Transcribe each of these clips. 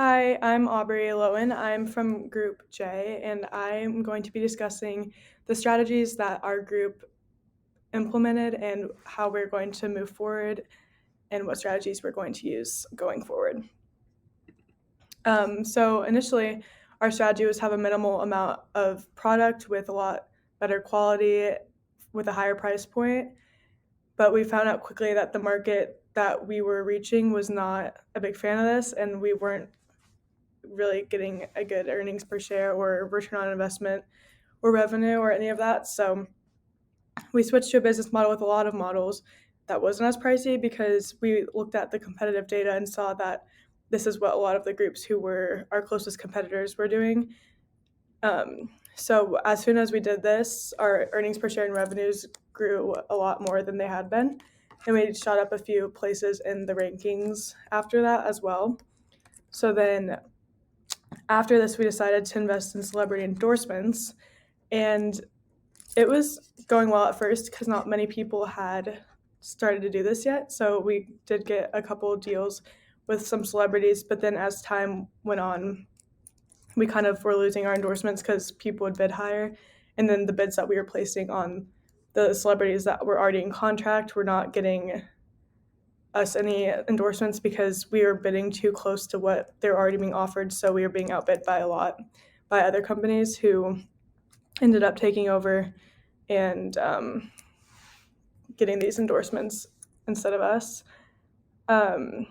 Hi, I'm Aubrey Lowen. I'm from Group J, and I'm going to be discussing the strategies that our group implemented and how we're going to move forward and what strategies we're going to use going forward. So initially, our strategy was have a minimal amount of product with a lot better quality with a higher price point, but we found out quickly that the market that we were reaching was not a big fan of this, and we weren't really getting a good earnings per share or return on investment or revenue or any of that. So we switched to a business model with a lot of models that wasn't as pricey because we looked at the competitive data and saw that this is what a lot of the groups who were our closest competitors were doing. So as soon as we did this, our earnings per share and revenues grew a lot more than they had been. And we shot up a few places in the rankings after that as well. So then after this, we decided to invest in celebrity endorsements. And it was going well at first because not many people had started to do this yet. So we did get a couple of deals with some celebrities. But then as time went on, we kind of were losing our endorsements because people would bid higher. And then the bids that we were placing on the celebrities that were already in contract were not getting us any endorsements because we were bidding too close to what they're already being offered. So we were being outbid by a lot by other companies who ended up taking over and getting these endorsements instead of us. Um,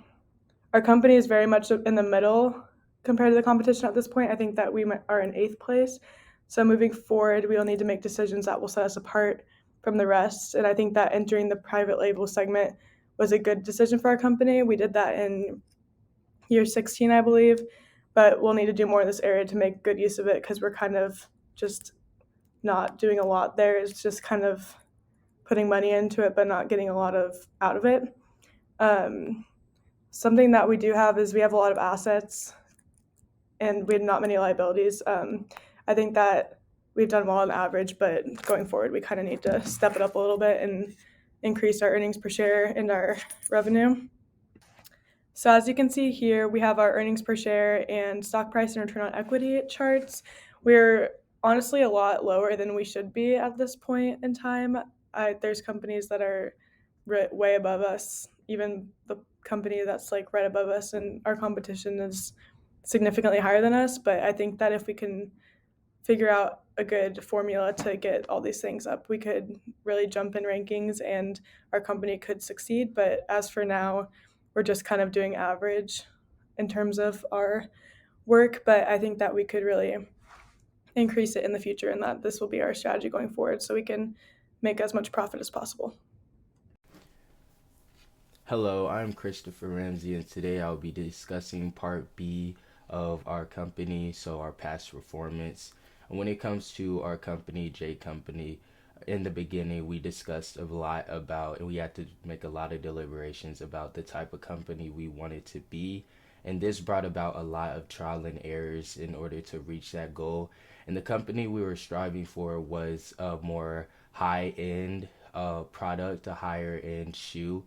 our company is very much in the middle compared to the competition at this point. I think that we are in eighth place. So moving forward, we will need to make decisions that will set us apart from the rest. And I think that entering the private label segment was a good decision for our company. We did that in year 16, I believe, but we'll need to do more in this area to make good use of it because we're kind of just not doing a lot there. It's just kind of putting money into it, but not getting a lot of out of it. Um, Something that we do have is we have a lot of assets and we have not many liabilities. I think that we've done well on average, but going forward, we kind of need to step it up a little bit and increase our earnings per share and our revenue. So as you can see here, we have our earnings per share and stock price and return on equity charts. We're honestly a lot lower than we should be at this point in time. There's companies that are way above us, even the company that's like right above us, and our competition is significantly higher than us. But I think that if we can figure out a good formula to get all these things up, we could really jump in rankings and our company could succeed. But as for now, we're just kind of doing average in terms of our work. But I think that we could really increase it in the future and that this will be our strategy going forward so we can make as much profit as possible. Hello, I'm Christopher Ramsey, and today I'll be discussing part B of our company, so our past performance. And when it comes to our company, J Company, in the beginning we discussed a lot about, and we had to make a lot of deliberations about the type of company we wanted to be. And this brought about a lot of trial and errors in order to reach that goal. And the company we were striving for was a more high end product, a higher end shoe,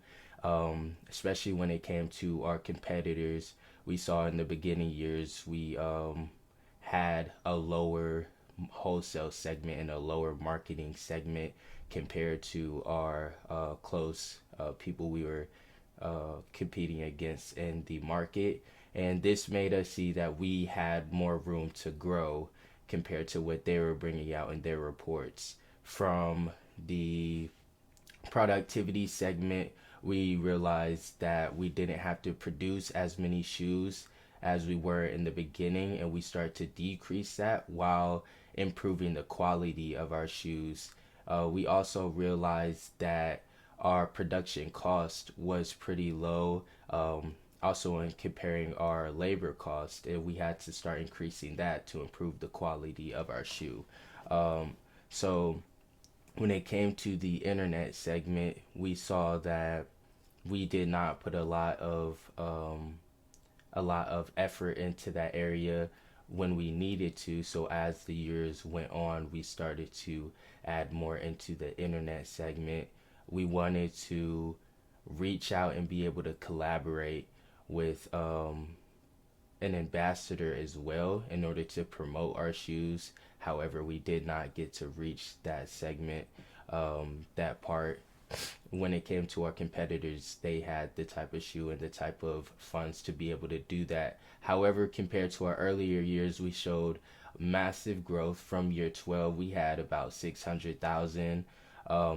especially when it came to our competitors. We saw in the beginning years we had a lower wholesale segment and a lower marketing segment compared to our close people we were competing against in the market. And this made us see that we had more room to grow compared to what they were bringing out in their reports. From the productivity segment, we realized that we didn't have to produce as many shoes as we were in the beginning, and we start to decrease that while improving the quality of our shoes. We also realized that our production cost was pretty low. Also, in comparing our labor cost, and we had to start increasing that to improve the quality of our shoe. So when it came to the internet segment, we saw that we did not put a lot of effort into that area when we needed to. So as the years went on, we started to add more into the internet segment. We wanted to reach out and be able to collaborate with an ambassador as well in order to promote our shoes. However, we did not get to reach that segment, that part. When it came to our competitors, they had the type of shoe and the type of funds to be able to do that. However, compared to our earlier years, we showed massive growth. From year 12, we had about 600,000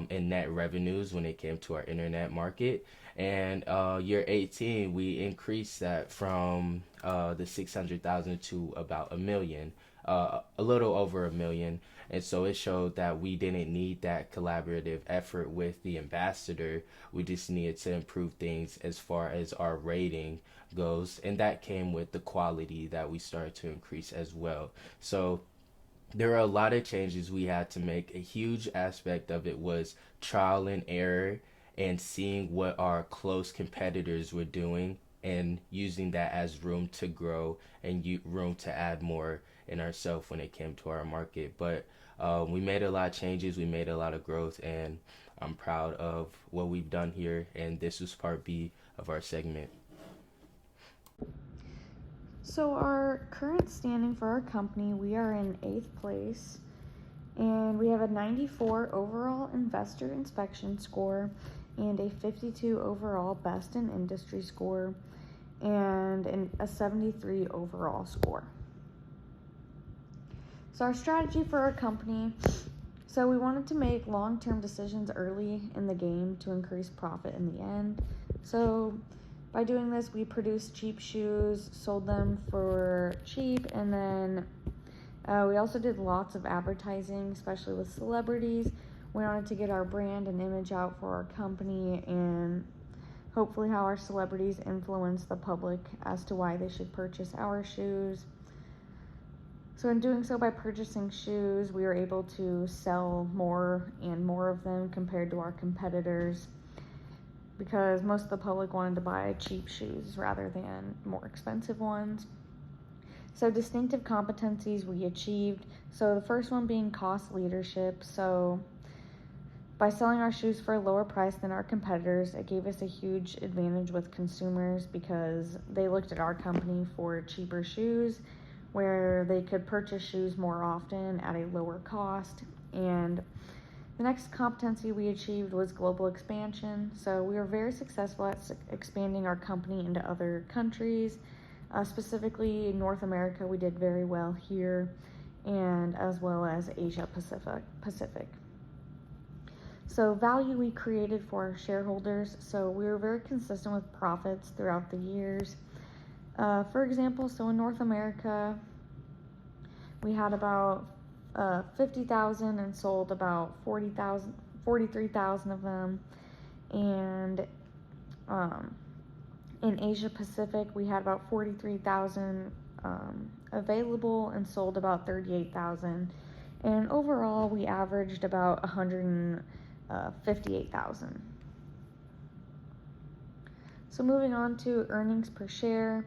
in net revenues when it came to our internet market. And year 18, we increased that from the 600,000 to about a million, a little over a million. And so it showed that we didn't need that collaborative effort with the ambassador. We just needed to improve things as far as our rating goes. And that came with the quality that we started to increase as well. So there are a lot of changes we had to make. A huge aspect of it was trial and error and seeing what our close competitors were doing and using that as room to grow and room to add more in ourselves when it came to our market. But we made a lot of changes, we made a lot of growth, and I'm proud of what we've done here. And this was part B of our segment. So our current standing for our company, we are in 8th place, and we have a 94 overall investor inspection score and a 52 overall best in industry score and a 73 overall score. So our strategy for our company, so we wanted to make long-term decisions early in the game to increase profit in the end. So by doing this, we produced cheap shoes, sold them for cheap, and then we also did lots of advertising, especially with celebrities. We wanted to get our brand and image out for our company and hopefully how our celebrities influence the public as to why they should purchase our shoes. So in doing so, by purchasing shoes, we were able to sell more and more of them compared to our competitors, because most of the public wanted to buy cheap shoes rather than more expensive ones. So distinctive competencies we achieved. So the first one being cost leadership. So by selling our shoes for a lower price than our competitors, it gave us a huge advantage with consumers because they looked at our company for cheaper shoes where they could purchase shoes more often at a lower cost. And the next competency we achieved was global expansion. So we were very successful at expanding our company into other countries. Specifically North America, we did very well here, and as well as Asia Pacific. So value we created for our shareholders. So we were very consistent with profits throughout the years. For example, so in North America, we had about 50,000 and sold about 43,000 of them. And in Asia Pacific, we had about 43,000 available and sold about 38,000. And overall, we averaged about 158,000. So moving on to earnings per share.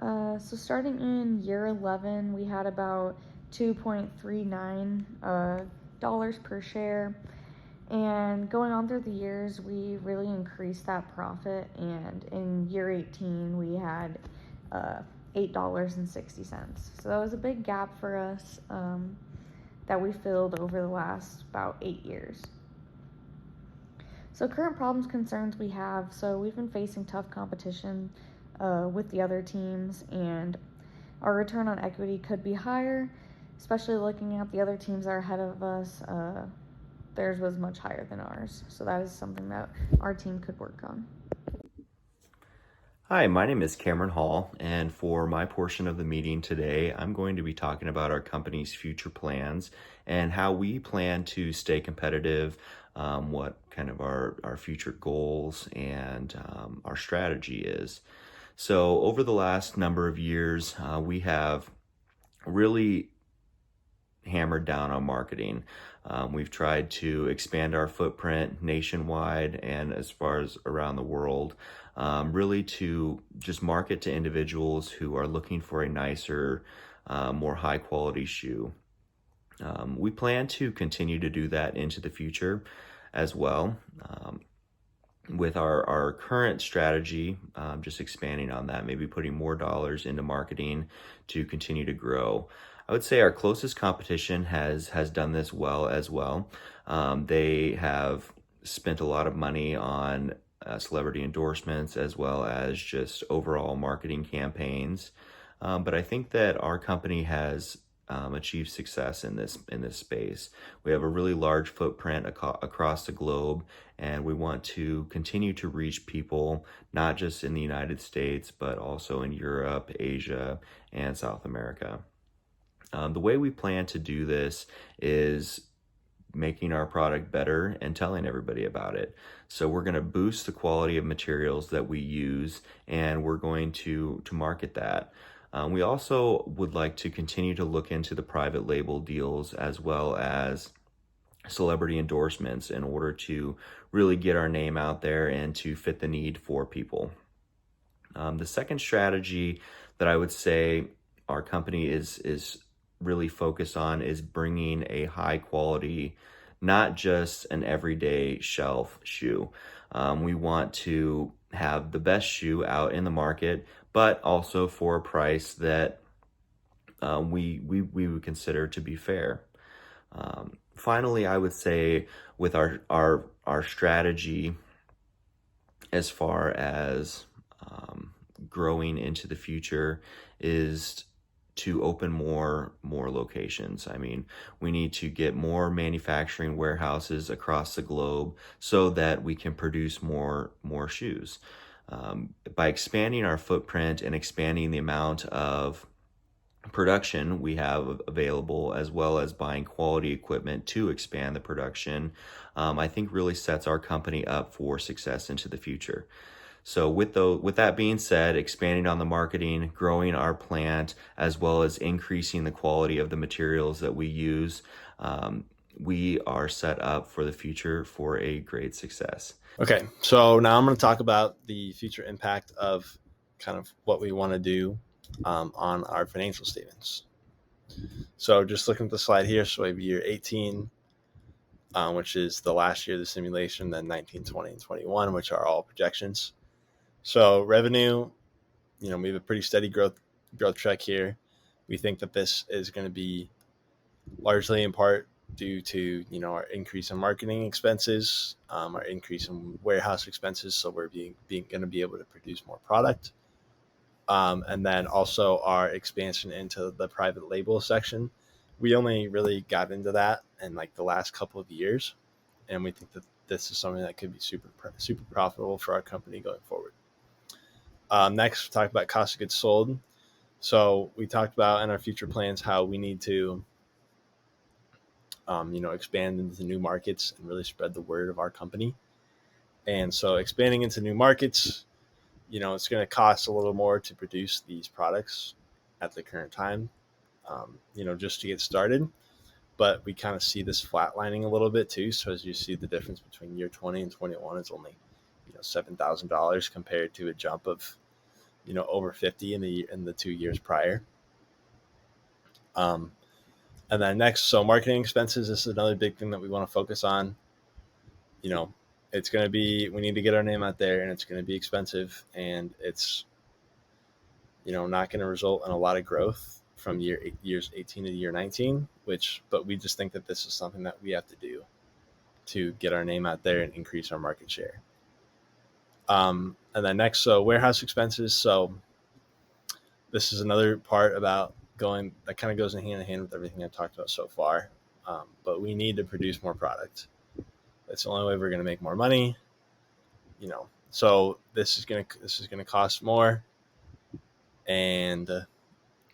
So starting in year 11, we had about $2.39 per share. And going on through the years, we really increased that profit. And in year 18, we had $8.60. So that was a big gap for us that we filled over the last about 8 years. So current problems, concerns we have. So we've been facing tough competition with the other teams, and our return on equity could be higher, especially looking at the other teams that are ahead of us. Theirs was much higher than ours. So that is something that our team could work on. Hi, my name is Cameron Hall, and for my portion of the meeting today, I'm going to be talking about our company's future plans and how we plan to stay competitive, what kind of our future goals and our strategy is. So over the last number of years, we have really hammered down on marketing. We've tried to expand our footprint nationwide and as far as around the world, really to just market to individuals who are looking for a nicer, more high quality shoe. We plan to continue to do that into the future as well. with our current strategy, just expanding on that, maybe putting more dollars into marketing to continue to grow. I would say our closest competition has done this well as well. They have spent a lot of money on celebrity endorsements as well as just overall marketing campaigns. But I think that our company has achieved success in this space. We have a really large footprint across the globe, and we want to continue to reach people not just in the United States, but also in Europe, Asia, and South America. The way we plan to do this is making our product better and telling everybody about it. So we're going to boost the quality of materials that we use, and we're going to market that. We also would like to continue to look into the private label deals as well as celebrity endorsements in order to really get our name out there and to fit the need for people. The second strategy that I would say our company is really focused on is bringing a high quality, not just an everyday shelf shoe. We want to have the best shoe out in the market, but also for a price that we would consider to be fair. Finally, I would say with our strategy as far as growing into the future is to open more locations. I mean, we need to get more manufacturing warehouses across the globe so that we can produce more shoes. By expanding our footprint and expanding the amount of production we have available, as well as buying quality equipment to expand the production, I think really sets our company up for success into the future. So with that being said, expanding on the marketing, growing our plant, as well as increasing the quality of the materials that we use, we are set up for the future for a great success. Okay, so now I'm going to talk about the future impact of kind of what we want to do on our financial statements. So just looking at the slide here, so we have year 18, which is the last year of the simulation, then 19, 20, and 21, which are all projections. So revenue, we have a pretty steady growth track here. We think that this is going to be largely in part due to our increase in marketing expenses, our increase in warehouse expenses. So we're going to be able to produce more product, and then also our expansion into the private label section. We only really got into that in like the last couple of years, and we think that this is something that could be super profitable for our company going forward. Next, we'll talk about cost of goods sold. So we talked about in our future plans how we need to, expand into new markets and really spread the word of our company. And so expanding into new markets, it's going to cost a little more to produce these products at the current time, just to get started. But we kind of see this flatlining a little bit too. So as you see, the difference between year 20 and 21 is only $7,000 compared to a jump of over 50 in the 2 years prior. And then next, so marketing expenses. This is another big thing that we want to focus on. It's going to be, we need to get our name out there, and it's going to be expensive, and it's not going to result in a lot of growth from years 18 to year 19. But we just think that this is something that we have to do to get our name out there and increase our market share. And then next, so warehouse expenses. So this is another part about that kind of goes in hand with everything I've talked about so far. But we need to produce more product. That's the only way we're going to make more money. So this is going to cost more, and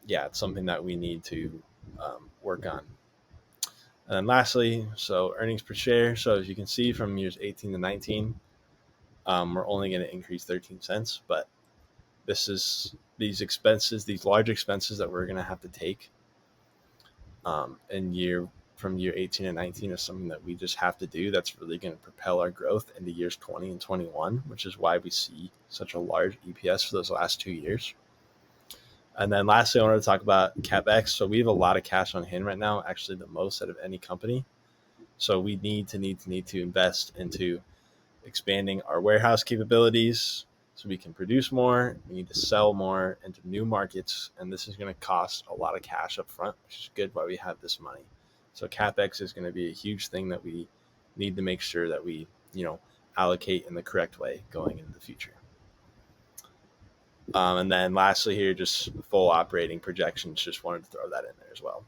it's something that we need to work on. And then lastly, so earnings per share. So as you can see from years 18 to 19, we're only going to increase 13 cents, but these large expenses that we're going to have to take from year 18 and 19 is something that we just have to do. That's really going to propel our growth into years 20 and 21, which is why we see such a large EPS for those last 2 years. And then lastly, I wanted to talk about CapEx. So we have a lot of cash on hand right now, actually the most out of any company. So we need to invest into expanding our warehouse capabilities so we can produce more. We need to sell more into new markets, and this is going to cost a lot of cash up front, which is good why we have this money. So CapEx is going to be a huge thing that we need to make sure that we, allocate in the correct way going into the future. And then lastly here, just full operating projections. Just wanted to throw that in there as well.